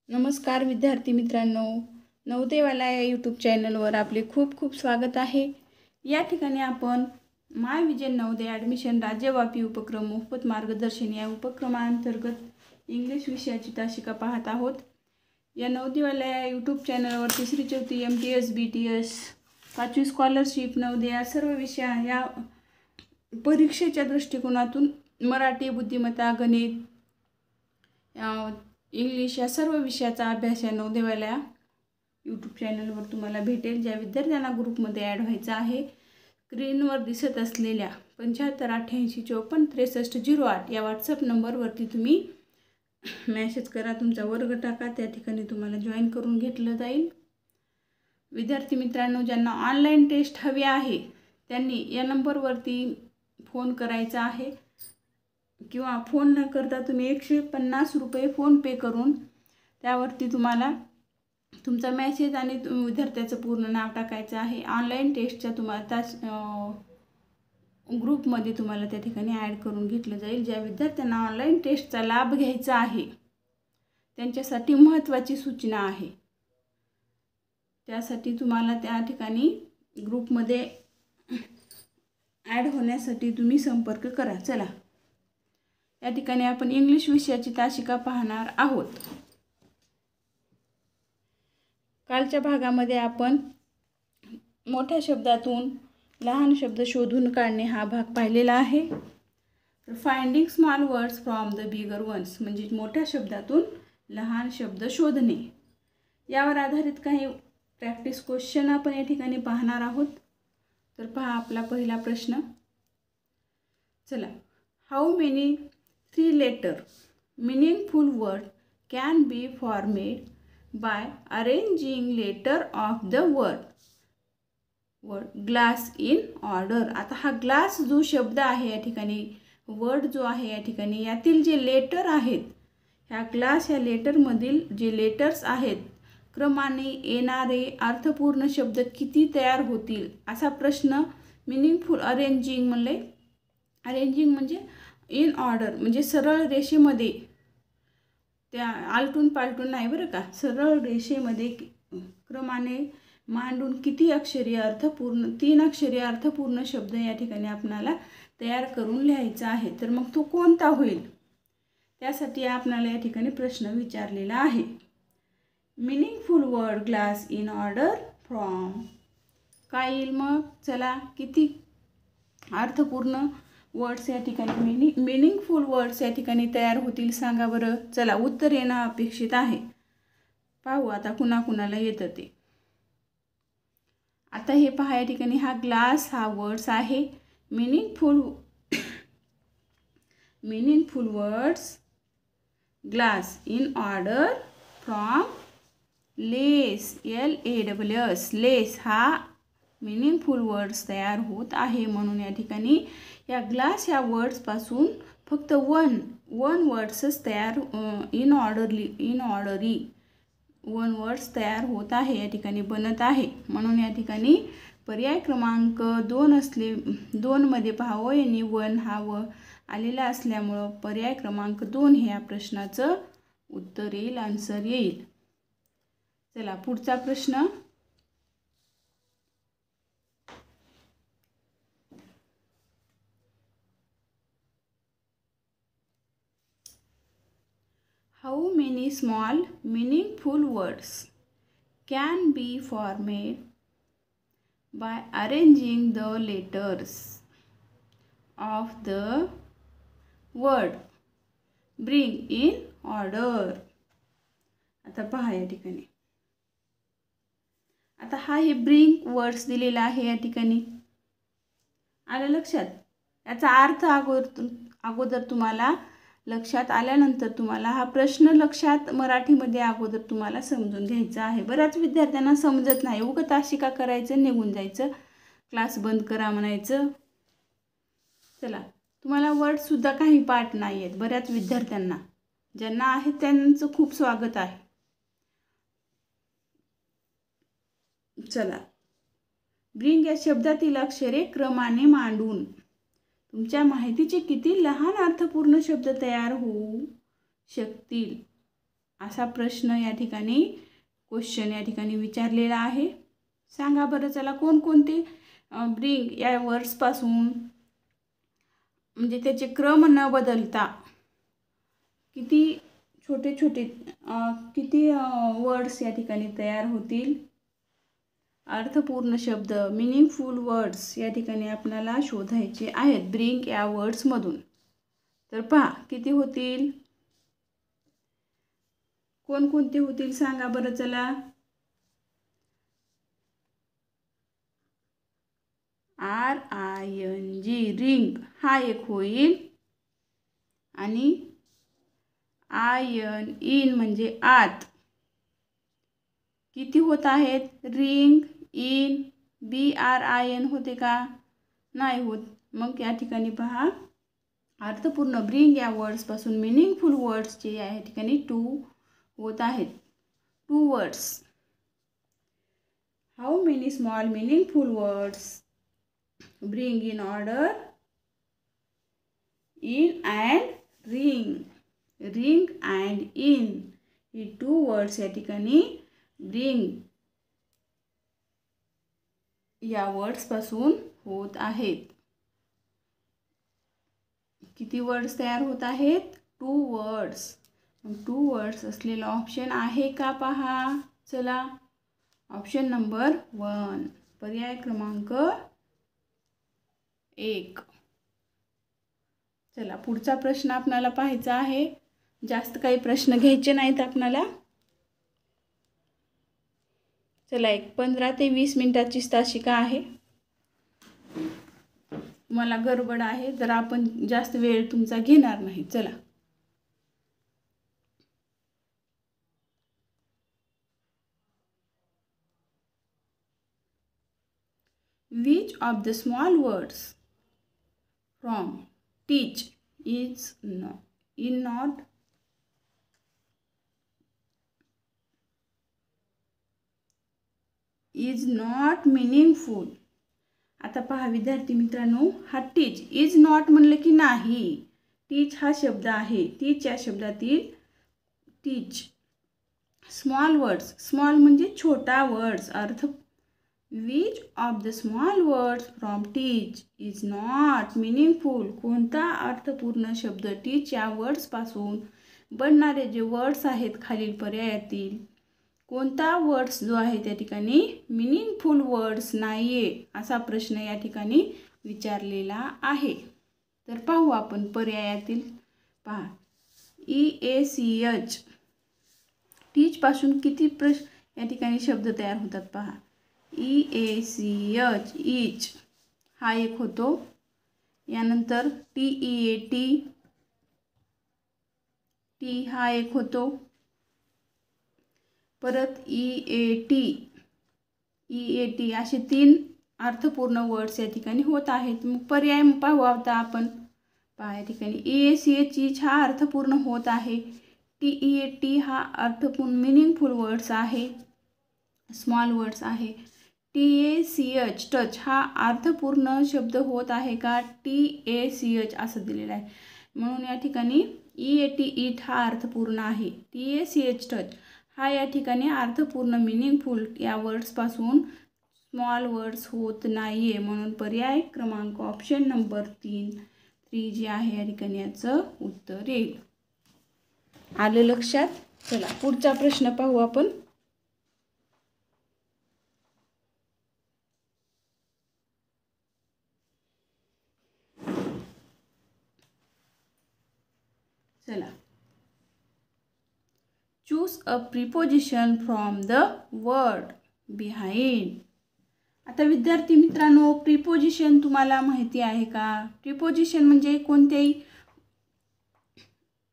नमस्कार विद्यार्थी मित्रांनो, नवोदयवाला या यूट्यूब चॅनलवर आपले खूप खूप स्वागत आहे। या ठिकाणी आपण माय विजन नवोदय ॲडमिशन राज्यव्यापी उपक्रम मोफत मार्गदर्शन या उपक्रमांतर्गत इंग्लिश विषयाची तासिका पाहत आहोत। या नवोदयवाला या यूट्यूब चॅनलवर तिसरी चौथी MTS BTS 5वी स्कॉलरशिप नवोदय या सर्व विषय या परीक्षेच्या दृष्टिकोनातून मराठी, बुद्धिमत्ता, गणित, इंग्लिश या सर्व विषयाचा अभ्यास या नवोदयवाला यूट्यूब चॅनलवर तुम्हाला भेटेल। ज्या विद्यार्थ्यांना ग्रुपमध्ये ॲड व्हायचं आहे, स्क्रीनवर दिसत असलेल्या 7588546308 या व्हॉट्सअप नंबरवरती तुम्ही मेसेज करा, तुमचा वर्ग टाका, त्या ठिकाणी तुम्हाला जॉईन करून घेतलं जाईल। विद्यार्थी मित्रांनो, ज्यांना ऑनलाईन टेस्ट हवी आहे त्यांनी या नंबरवरती फोन करायचा आहे किंवा फोन न करता तुम्ही 150 रुपये फोन पे करून त्यावरती तुम्हाला तुमचा मेसेज आणि विद्यार्थ्याचं पूर्ण नाव टाकायचं आहे। ऑनलाईन टेस्टच्या तुम्हाला ग्रुपमध्ये तुम्हाला त्या ठिकाणी ॲड करून घेतलं जाईल। ज्या विद्यार्थ्यांना ऑनलाईन टेस्टचा लाभ घ्यायचा आहे त्यांच्यासाठी महत्त्वाची सूचना आहे, त्यासाठी तुम्हाला त्या ठिकाणी ग्रुपमध्ये ॲड होण्यासाठी तुम्ही संपर्क करा। चला, या ठिकाणी आपण इंग्लिश विषयाची तासिका पाहणार आहोत। कालच्या भागामध्ये आपण मोठ्या शब्दातून लहान शब्द शोधून काढणे हा भाग पाहिलेला आहे। तर finding small words from the bigger ones म्हणजे मोठ्या शब्दातून लहान शब्द शोधणे, यावर आधारित काही प्रॅक्टिस क्वेश्चन आपण या ठिकाणी पाहणार आहोत। तर पहा आपला पहिला प्रश्न। चला, how many 3-letter meaningful word can be formed by arranging letter of the word glass in order। आता हा ग्लास जो शब्द आहे या ठिकाणी, वर्ड जो आहे या ठिकाणी, यातील जे लेटर आहेत, ह्या ग्लास या लेटरमधील जे लेटर्स आहेत क्रमाने येणारे अर्थपूर्ण शब्द किती तयार होतील असा प्रश्न मीनिंगफुल अरेंजिंग म्हणले। अरेंजिंग म्हणजे इन ऑर्डर म्हणजे सरळ रेषेमध्ये, त्या आलटून पालटून नाही बरं का, सरळ रेषेमध्ये क्रमाने मांडून किती अक्षरी अर्थपूर्ण 3 अक्षरी अर्थपूर्ण शब्द या ठिकाणी आपल्याला तयार करून लिहायचा आहे। तर मग तो कोणता होईल त्यासाठी आपल्याला या ठिकाणी प्रश्न विचारलेला आहे। Meaningful word glass in order from काय येईल मग? चला, किती अर्थपूर्ण वर्ड्स या ठिकाणी मीनिंगफुल वर्ड्स या ठिकाणी तयार होतील सांगा बरं। चला, उत्तर येणं अपेक्षित आहे, पाहू आता कुणाकुणाला येतं ते। आता हे पहा, या ठिकाणी हा ग्लास हा वर्ड्स आहे। Meaningful words glass in order from less LASS लेस हा मीनिंगफुल वर्ड्स तयार होत आहे, म्हणून या ठिकाणी या ग्लास या वर्ड्सपासून फक्त वन वर्ड्सच तयार इन ऑर्डरी वन वर्ड्स तयार होत आहे, या ठिकाणी बनत आहे। म्हणून या ठिकाणी पर्याय क्रमांक 2 मध्ये पहा यांनी 1 हा आलेला असल्यामुळं पर्याय क्रमांक 2 हे या प्रश्नाचं उत्तर येईल, आन्सर येईल। चला, पुढचा प्रश्न। How many small meaningful words can be formed by arranging the letters of the word bring in order? आता पहा या ठिकाणी, आता हा हे ब्रिंग वर्ड्स दिलेला आहे या ठिकाणी, आलं लक्षात? याचा अर्थ अगोदर तुम्हाला लक्षात आल्यानंतर तुम्हाला हा प्रश्न लक्षात मराठीमध्ये अगोदर तुम्हाला समजून घ्यायचा आहे। बऱ्याच विद्यार्थ्यांना समजत नाही, उगाच तासिका करायचं, निघून जायचं, क्लास बंद करा म्हणायचं। चला, तुम्हाला वर्डसुद्धा काही पाठ नाही आहेत बऱ्याच विद्यार्थ्यांना, ज्यांना आहेत त्यांचं खूप स्वागत आहे। चला, ब्रिंग या शब्दातील अक्षरे क्रमाने मांडून तुमच्या माहितीचे किती लहान अर्थपूर्ण शब्द तयार होऊ शकतील असा प्रश्न या ठिकाणी क्वेश्चन या ठिकाणी विचारलेला आहे. सांगा बरं चला कोणकोणते ब्रिंग या वर्ड्सपासून म्हणजे त्याचे क्रम न बदलता किती छोटे छोटे किती वर्ड्स या ठिकाणी तयार होतील. अर्थपूर्ण शब्द मिनिंगफुल वर्ड्स या ठिकाणी आपल्याला शोधायचे आहेत ब्रिंग या वर्ड्समधून. तर पहा किती होतील, कोणकोणते होतील सांगा बरं चला. RING रिंग हा एक होईल आणि IN म्हणजे आत. किती होत आहेत रिंग इन BRIN होते का, नाही होत. मग या ठिकाणी पहा अर्थपूर्ण ब्रिंग या वर्ड्सपासून मिनिंगफुल वर्ड्सचे या ठिकाणी 2 होत आहेत. 2 words. How many small meaningful words bring in order in and ring. Ring and in he 2 words या ठिकाणी ब्रिंग या वर्ड्सपासून होत आहेत. किती वर्ड्स तयार होत आहेत, 2 वर्ड्स. 2 वर्ड्स असलेला ऑप्शन आहे का पहा चला. ऑप्शन नंबर 1 पर्याय क्रमांक 1. चला पुढचा प्रश्न आपल्याला पाहायचा आहे. जास्त काही प्रश्न घ्यायचे नाहीत आपल्याला. चला एक 15 ते 20 मिनिटाची तासिका आहे. मला गडबड आहे जर आपण जास्त वेळ तुमचा घेणार नाही. चला which of the small words from teach is not meaningful. आता पहा विद्यार्थी मित्रांनो, हा टीच इज नॉट म्हणलं की नाही. टीच हा शब्द आहे. टीच या शब्दातील टीच स्मॉल वर्ड्स, स्मॉल म्हणजे छोटा वर्ड्स. अर्थ which of the small words from teach is not meaningful. कोणता अर्थपूर्ण शब्द टीच या वर्ड्सपासून बनणारे जे वर्ड्स आहेत खालील पर्यायातील कोणता वर्ड्स जो आहे त्या ठिकाणी मिनिंगफुल वर्ड्स नाही आहे असा प्रश्न या ठिकाणी विचारलेला आहे. तर पाहू आपण पर्यायातील. पहा EACH टीचपासून किती या ठिकाणी शब्द तयार होतात पहा. EACH ईच हा एक होतो. यानंतर TEAT टी हा एक होतो. परत EAT असे 3 अर्थपूर्ण वर्ड्स या ठिकाणी होत आहेत. मग पर्याय पाहू आता आपण. पहा या ठिकाणी EACH ईच हा अर्थपूर्ण होत आहे. TEAT हा अर्थपूर्ण मिनिंगफुल वर्ड्स आहे, स्मॉल वर्ड्स आहे. TACH टच हा अर्थपूर्ण शब्द होत आहे का, TACH असं दिलेलं आहे. म्हणून या ठिकाणी EAT ईट हा अर्थपूर्ण आहे. TACH टच हा या ठिकाणी अर्थपूर्ण मिनिंगफुल या वर्ड्सपासून स्मॉल वर्ड्स होत नाही आहे. म्हणून पर्याय क्रमांक ऑप्शन नंबर 3 जे आहे या ठिकाणी याचं उत्तर येईल. आलं लक्षात. चला पुढचा प्रश्न पाहू आपण. चला choose a preposition from the word behind. आता विद्यार्थी मित्रांनो, प्रिपोजिशन तुम्हाला माहिती आहे का. प्रिपोजिशन म्हणजे कोणतेही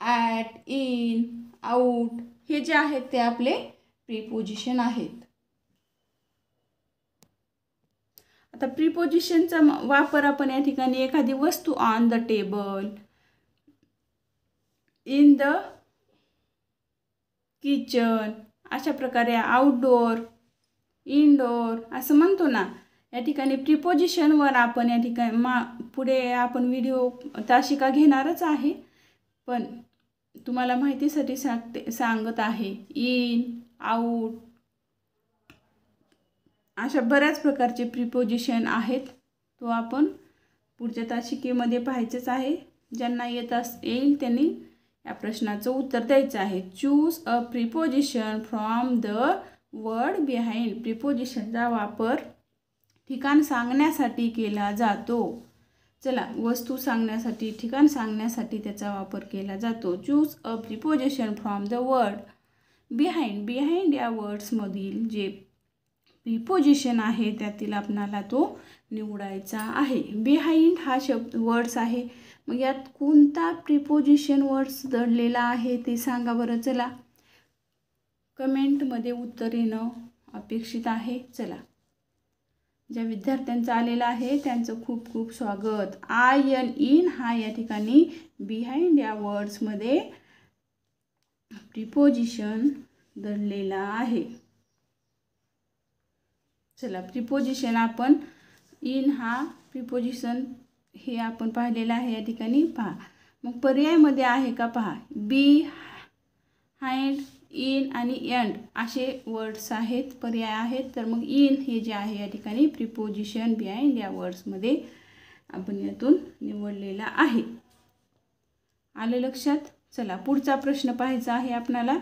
ॲट, इन, आउट हे जे आहेत ते आपले प्रिपोजिशन आहेत. आता प्रिपोजिशनचा वापर आपण या ठिकाणी एखादी वस्तू on the table, in the kitchen अशा प्रकारे आउटडोर, इनडोर असं म्हणतो ना. या ठिकाणी प्रिपोजिशनवर आपण या ठिकाणी पुढे आपण व्हिडिओ तासिका घेणारच आहे. पण तुम्हाला माहितीसाठी सांगत आहे. इन, आउट अशा बऱ्याच प्रकारचे प्रिपोजिशन आहेत. तो आपण पुढच्या तासिकेमध्ये पाहायचंच आहे. ज्यांना येईल त्यांनी या प्रश्नाचं उत्तर द्यायचं आहे. Choose a preposition from the word behind. प्रिपोजिशनचा वापर ठिकाण सांगण्यासाठी केला जातो. चला, वस्तू सांगण्यासाठी, ठिकाण सांगण्यासाठी त्याचा वापर केला जातो. Choose a preposition from the word behind. Behind या वर्ड्समधील जे प्रिपोजिशन आहे त्यातील आपणाला तो निवडायचा आहे. बिहाइंड हा वर्ड्स आहे. मग यात कोणता प्रिपोजिशन वर्ड्स दडलेला आहे ते सांगा बरं. चला, कमेंटमध्ये उत्तर येणं अपेक्षित आहे. चला, ज्या विद्यार्थ्यांचा आलेला आहे त्यांचं खूप खूप स्वागत. इन हा या ठिकाणी बिहाइंड या वर्ड्समध्ये प्रिपोजिशन दडलेला आहे. चला, प्रिपोजिशन आपण इन हा प्रिपोजिशन हे आपण पाहिलेलं आहे. या ठिकाणी पहा. मग पर्यायमध्ये आहे का पहा. बी हाइंड, इन आणि एंड असे वर्ड्स आहेत, पर्याय आहेत. तर मग इन हे जे आहे या ठिकाणी प्रिपोजिशन बिहाइंड या वर्ड्समध्ये आपण यातून निवडलेला आहे. आलं लक्षात. चला, पुढचा प्रश्न पाहायचा आहे आपणाला.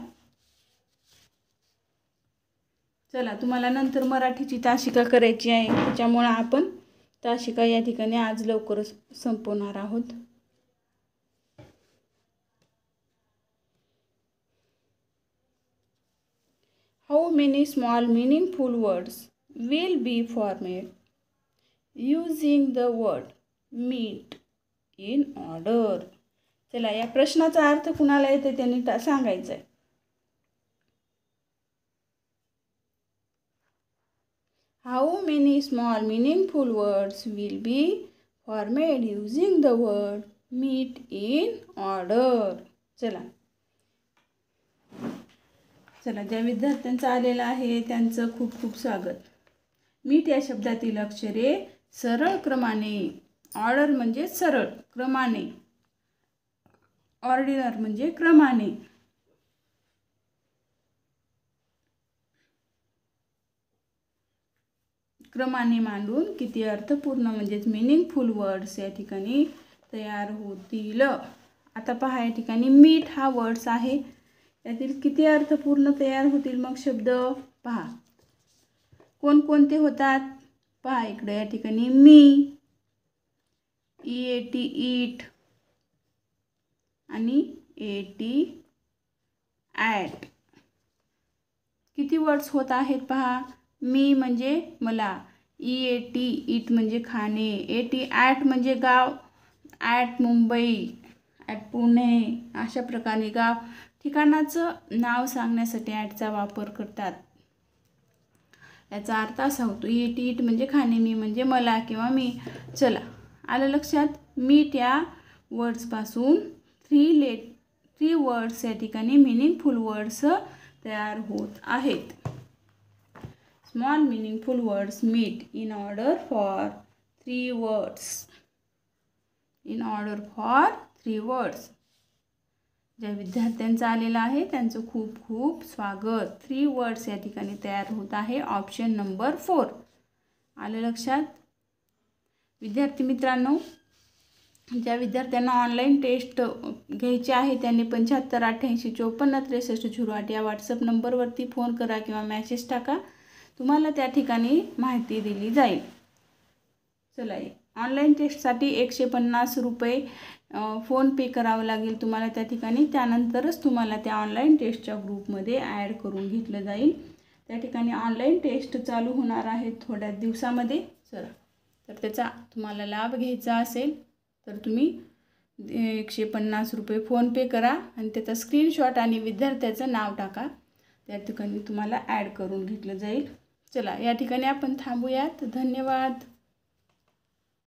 चला, तुम्हाला नंतर मराठीची तासिका करायची आहे, त्याच्यामुळे आपण तासिका या ठिकाणी आज लवकरच संपवणार आहोत. How many small meaningful words will be formed using the word meet in order? चला, या प्रश्नाचा अर्थ कुणाला येते त्यांनी सांगायचं आहे. How many small meaningful words will be formed using the word meet in order? चला, ज्या विद्यार्थ्यांचा आलेला आहे त्यांचं खूप खूप स्वागत. मीट या शब्दातील अक्षरे सरळ क्रमाने, ऑर्डर म्हणजे सरळ, क्रमाने, ऑर्डिनर म्हणजे क्रमाने, क्रमाने मांडून किती अर्थपूर्ण म्हणजेच मिनिंगफुल वर्ड्स या ठिकाणी तयार होतील. आता पहा, या ठिकाणी मीट हा वर्ड्स आहे, यातील किती अर्थपूर्ण तयार होतील मग शब्द पहा. कोणकोणते होतात पहा इकडे. या ठिकाणी मी, ईएटी ईट आणि एटी ॲट. किती वर्ड्स होत आहेत पहा. मी म्हणजे मला, ईएटी ईट म्हणजे खाणे, एटी ॲट म्हणजे गाव, ॲट मुंबई, ॲट पुणे, अशा प्रकारे गाव ठिकाणाचं नाव सांगण्यासाठी ॲटचा वापर करतात. याचा अर्थ असा होतो, ईट ईट म्हणजे खाणे, मी म्हणजे मला किंवा मी. चला, आलं लक्षात. मीट या वर्ड्सपासून थ्री वर्ड्स या ठिकाणी मिनिंगफुल वर्ड्स तयार होत आहेत. Small meaningful words meet in order for 3 words. In order for 3 words. ज्या विद्यार्थ्यांचा आलेला आहे त्यांचं खूप खूप स्वागत. 3 वर्ड्स या ठिकाणी तयार होत आहे. Option number 4. आलं लक्षात. विद्यार्थी मित्रांनो, ज्या विद्यार्थ्यांना ऑनलाईन टेस्ट घ्यायची आहे त्यांनी 75 88 54 63 08 या व्हॉट्सअप नंबरवरती फोन करा किंवा मॅसेज टाका. तुम्हाला त्या ठिकाणी माहिती दिली जाईल. चला, ऑनलाईन टेस्टसाठी 150 रुपये फोनपे करावं लागेल तुम्हाला त्या ठिकाणी. त्यानंतरच तुम्हाला त्या ऑनलाईन टेस्टच्या ग्रुपमध्ये ॲड करून घेतलं जाईल. त्या ठिकाणी ऑनलाईन टेस्ट चालू होणार आहे थोड्या दिवसामध्ये. चला, तर त्याचा तुम्हाला लाभ घ्यायचा असेल तर तुम्ही 150 रुपये फोनपे करा आणि त्याचा स्क्रीनशॉट आणि विद्यार्थ्याचं नाव टाका. त्या ठिकाणी तुम्हाला ॲड करून घेतलं जाईल. चला, या ठिकाणी आपण थांबूयात. धन्यवाद.